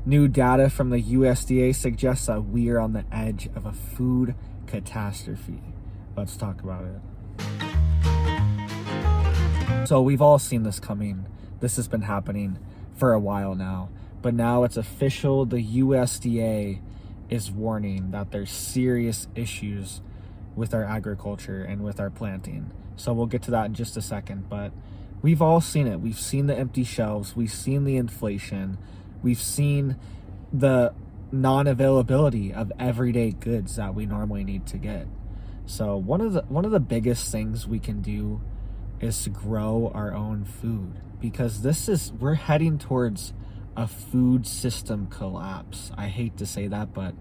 New data from the USDA suggests that we are on the edge of a food catastrophe. Let's talk about it. So we've all seen this coming. This has been happening for a while now. But now it's official. The USDA is warning that there's serious issues with our agriculture and with our planting. So we'll get to that in just a second. But we've all seen it. We've seen the empty shelves. We've seen the inflation. We've seen the non-availability of everyday goods that we normally need to get. So one of the biggest things we can do is to grow our own food, because we're heading towards a food system collapse. I hate to say that, but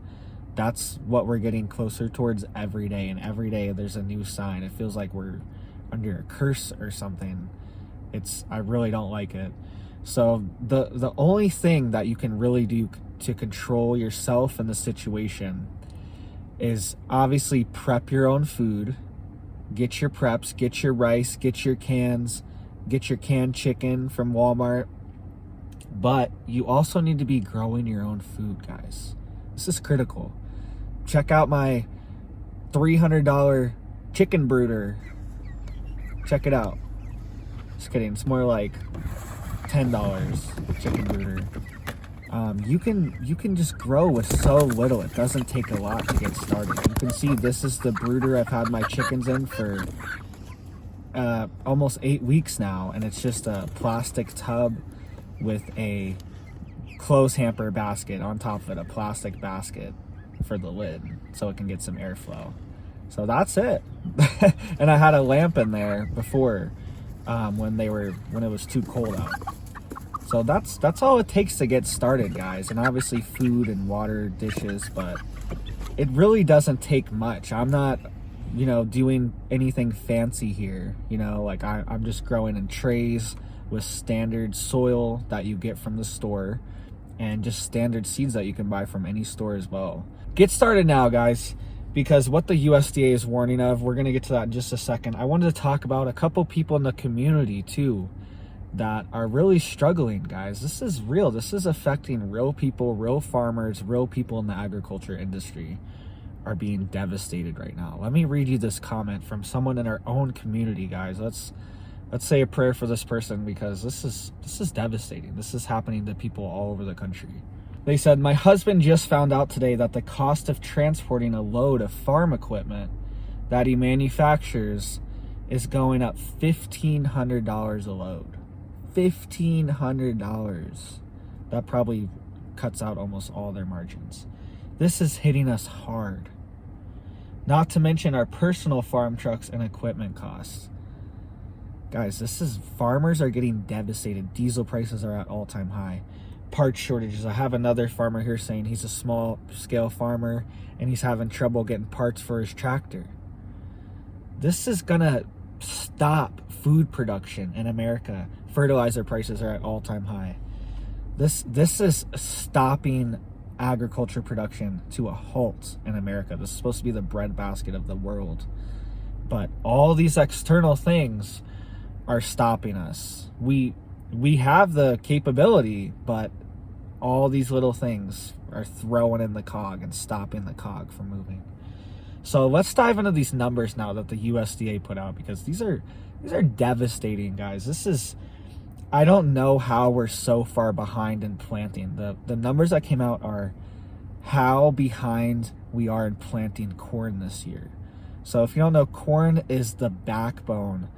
that's what we're getting closer towards every day, and every day there's a new sign. It feels like we're under a curse or something. I really don't like it. So the only thing that you can really do to control yourself in the situation is obviously prep your own food. Get your preps, get your rice, get your cans, get your canned chicken from Walmart. But you also need to be growing your own food, guys. This is critical. Check out my $300 chicken brooder. Check it out. Just kidding. It's more like $10 chicken brooder. You can just grow with so little. It doesn't take a lot to get started. You can see this is the brooder I've had my chickens in for almost 8 weeks now, and it's just a plastic tub with a clothes hamper basket on top of it, a plastic basket for the lid so it can get some airflow. So that's it. And I had a lamp in there before when it was too cold out. So that's all it takes to get started, guys. And obviously food and water, dishes, but it really doesn't take much. I'm not, doing anything fancy here. Like I'm just growing in trays with standard soil that you get from the store and just standard seeds that you can buy from any store as well. Get started now, guys, because what the USDA is warning of, we're going to get to that in just a second. I wanted to talk about a couple people in the community too that are really struggling, guys. This is real. This is affecting real people, real farmers, real people in the agriculture industry are being devastated right now. Let me read you this comment from someone in our own community, guys. Let's say a prayer for this person, because this is devastating. This is happening to people all over the country. They said, my husband just found out today that the cost of transporting a load of farm equipment that he manufactures is going up $1,500 a load. $1,500. That probably cuts out almost all their margins. This is hitting us hard. Not to mention our personal farm trucks and equipment costs. Guys, farmers are getting devastated. Diesel prices are at all-time high. Parts shortages. I have another farmer here saying he's a small scale farmer and he's having trouble getting parts for his tractor. This is gonna stop food production in America. Fertilizer prices are at all-time high. This is stopping agriculture production to a halt in America. This is supposed to be the breadbasket of the world. But all these external things are stopping us. We have the capability, but all these little things are throwing in the cog and stopping the cog from moving. So let's dive into these numbers now that the USDA put out, because these are devastating, guys. I don't know how we're so far behind in planting. The numbers that came out are how behind we are in planting corn this year. So if you don't know, corn is the backbone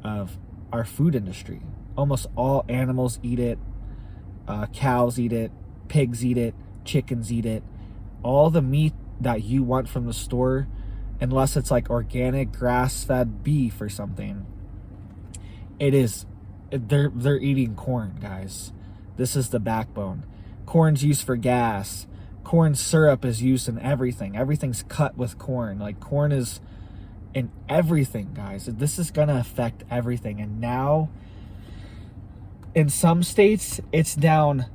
of our food industry. Almost all animals eat it. Cows eat it. Pigs eat it. Chickens eat it. All the meat that you want from the store, unless it's like organic grass-fed beef or something, they're eating corn, guys. This is the backbone. Corn's used for gas. Corn syrup is used in everything. Everything's cut with corn. Like, corn is in everything, guys. This is gonna affect everything. And now in some states it's down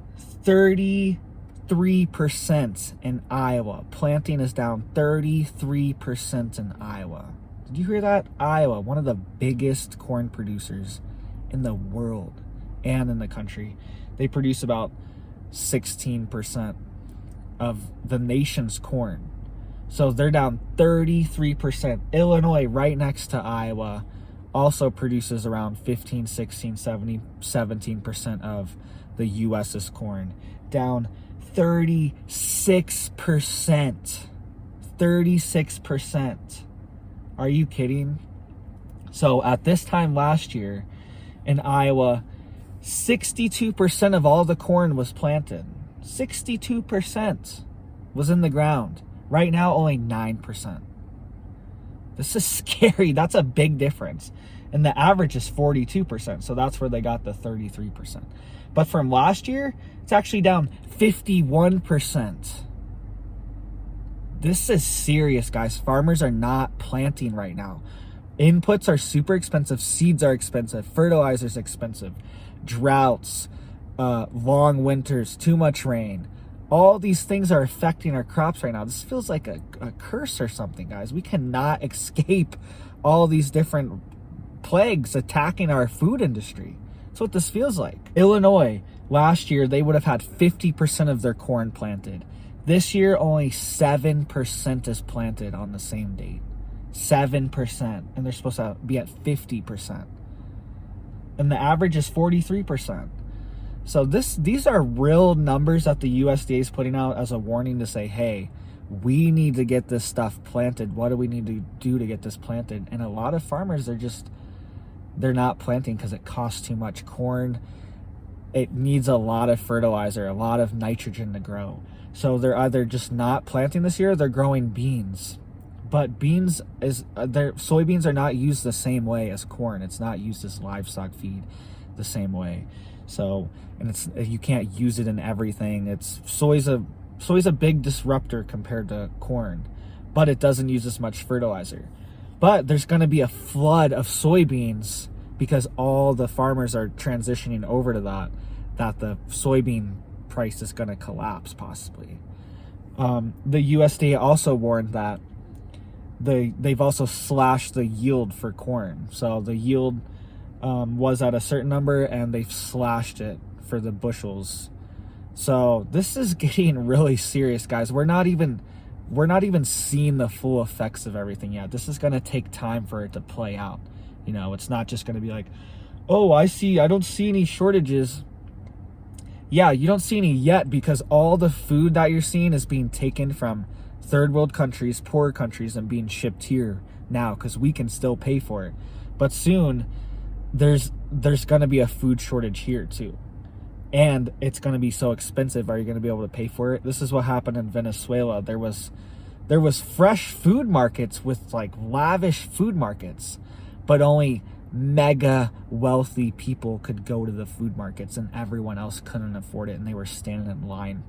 33% in Iowa. Planting is down 33% in Iowa. Did you hear that? Iowa, one of the biggest corn producers in the world and in the country. They produce about 16% of the nation's corn. So they're down 33%. Illinois, right next to Iowa, also produces around 15, 16, 17% of the U.S.'s corn. Down 36%. 36%. Are you kidding? So at this time last year in Iowa, 62% of all the corn was planted. 62% was in the ground. Right now, only 9%. This is scary. That's a big difference. And the average is 42%. So that's where they got the 33%. But from last year, it's actually down 51%. This is serious, guys. Farmers are not planting right now. Inputs are super expensive. Seeds are expensive. Fertilizer's expensive. Droughts, long winters, too much rain. All these things are affecting our crops right now. This feels like a curse or something, guys. We cannot escape all these different plagues attacking our food industry. That's what this feels like. Illinois, last year, they would have had 50% of their corn planted. This year, only 7% is planted on the same date. 7%. And they're supposed to be at 50%. And the average is 43%. So these are real numbers that the USDA is putting out as a warning to say, hey, we need to get this stuff planted. What do we need to do to get this planted? And a lot of farmers, they're not planting because it costs too much. Corn, it needs a lot of fertilizer, a lot of nitrogen to grow. So they're either just not planting this year, or they're growing beans. But soybeans are not used the same way as corn. It's not used as livestock feed the same way. So, and you can't use it in everything. Soy's a big disruptor compared to corn, but it doesn't use as much fertilizer. But there's going to be a flood of soybeans because all the farmers are transitioning over to that the soybean price is going to collapse possibly. The USDA also warned that they've also slashed the yield for corn. So the yield was at a certain number and they've slashed it for the bushels. So this is getting really serious, guys. We're not even seeing the full effects of everything yet. This is going to take time for it to play out. You know, it's not just going to be like, oh, I don't see any shortages. Yeah, you don't see any yet because all the food that you're seeing is being taken from third world countries, poorer countries, and being shipped here now because we can still pay for it. But soon there's going to be a food shortage here too. And it's going to be so expensive. Are you going to be able to pay for it? This is what happened in Venezuela. There was fresh food markets with like lavish food markets, but only mega wealthy people could go to the food markets and everyone else couldn't afford it. And they were standing in line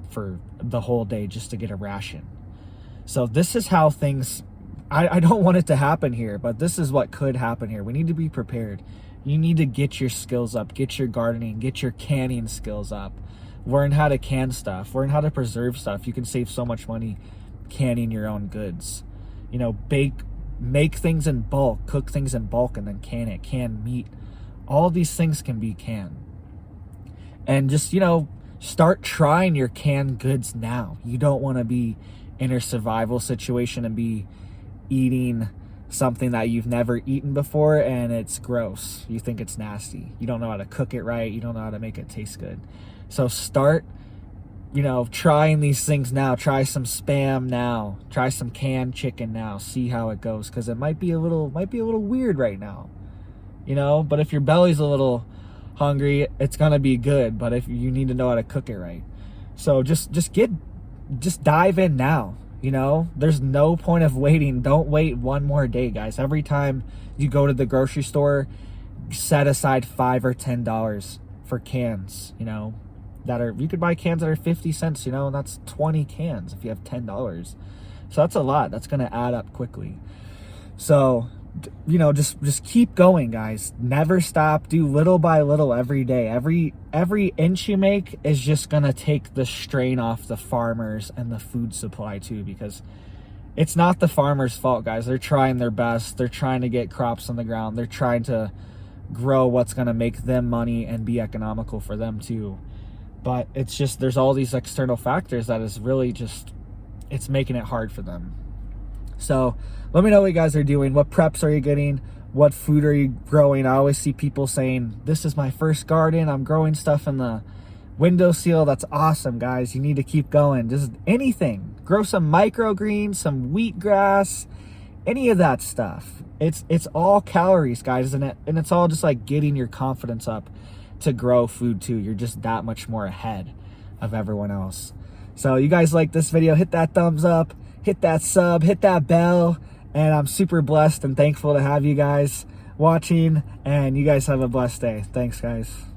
for the whole day just to get a ration. So this is how things, I don't want it to happen here, but this is what could happen here. We need to be prepared. You need to get your skills up, get your gardening, get your canning skills up, learn how to can stuff, learn how to preserve stuff. You can save so much money canning your own goods. You know, make things in bulk, cook things in bulk, and then can it, can meat. All these things can be canned. And just, you know, start trying your canned goods now. You don't want to be in a survival situation and be eating something that you've never eaten before and it's gross. You think it's nasty. You don't know how to cook it right. You don't know how to make it taste good. So start, you know, trying these things now. Try some Spam now. Try some canned chicken now. See how it goes, because it might be a little weird right now. You know, but if your belly's a little hungry, it's gonna be good. But if you need to know how to cook it right, so just dive in now. You know, there's no point of waiting. Don't wait one more day, guys. Every time you go to the grocery store, set aside $5 or $10 for cans, you know, you could buy cans that are 50 cents, you know, and that's 20 cans if you have $10. So that's a lot. That's going to add up quickly. So, you know, just keep going, guys. Never stop. Do little by little every day. Every inch you make is just going to take the strain off the farmers and the food supply too, because it's not the farmers' fault, guys. They're trying their best. They're trying to get crops on the ground. They're trying to grow what's going to make them money and be economical for them too. But it's just, there's all these external factors that is really just, it's making it hard for them. So let me know what you guys are doing. What preps are you getting? What food are you growing? I always see people saying, this is my first garden. I'm growing stuff in the windowsill. That's awesome, guys. You need to keep going. Just anything. Grow some microgreens, some wheatgrass, any of that stuff. It's all calories, guys, isn't it? And it's all just like getting your confidence up to grow food too. You're just that much more ahead of everyone else. So you guys like this video, hit that thumbs up, hit that sub, hit that bell, and I'm super blessed and thankful to have you guys watching, and you guys have a blessed day. Thanks, guys.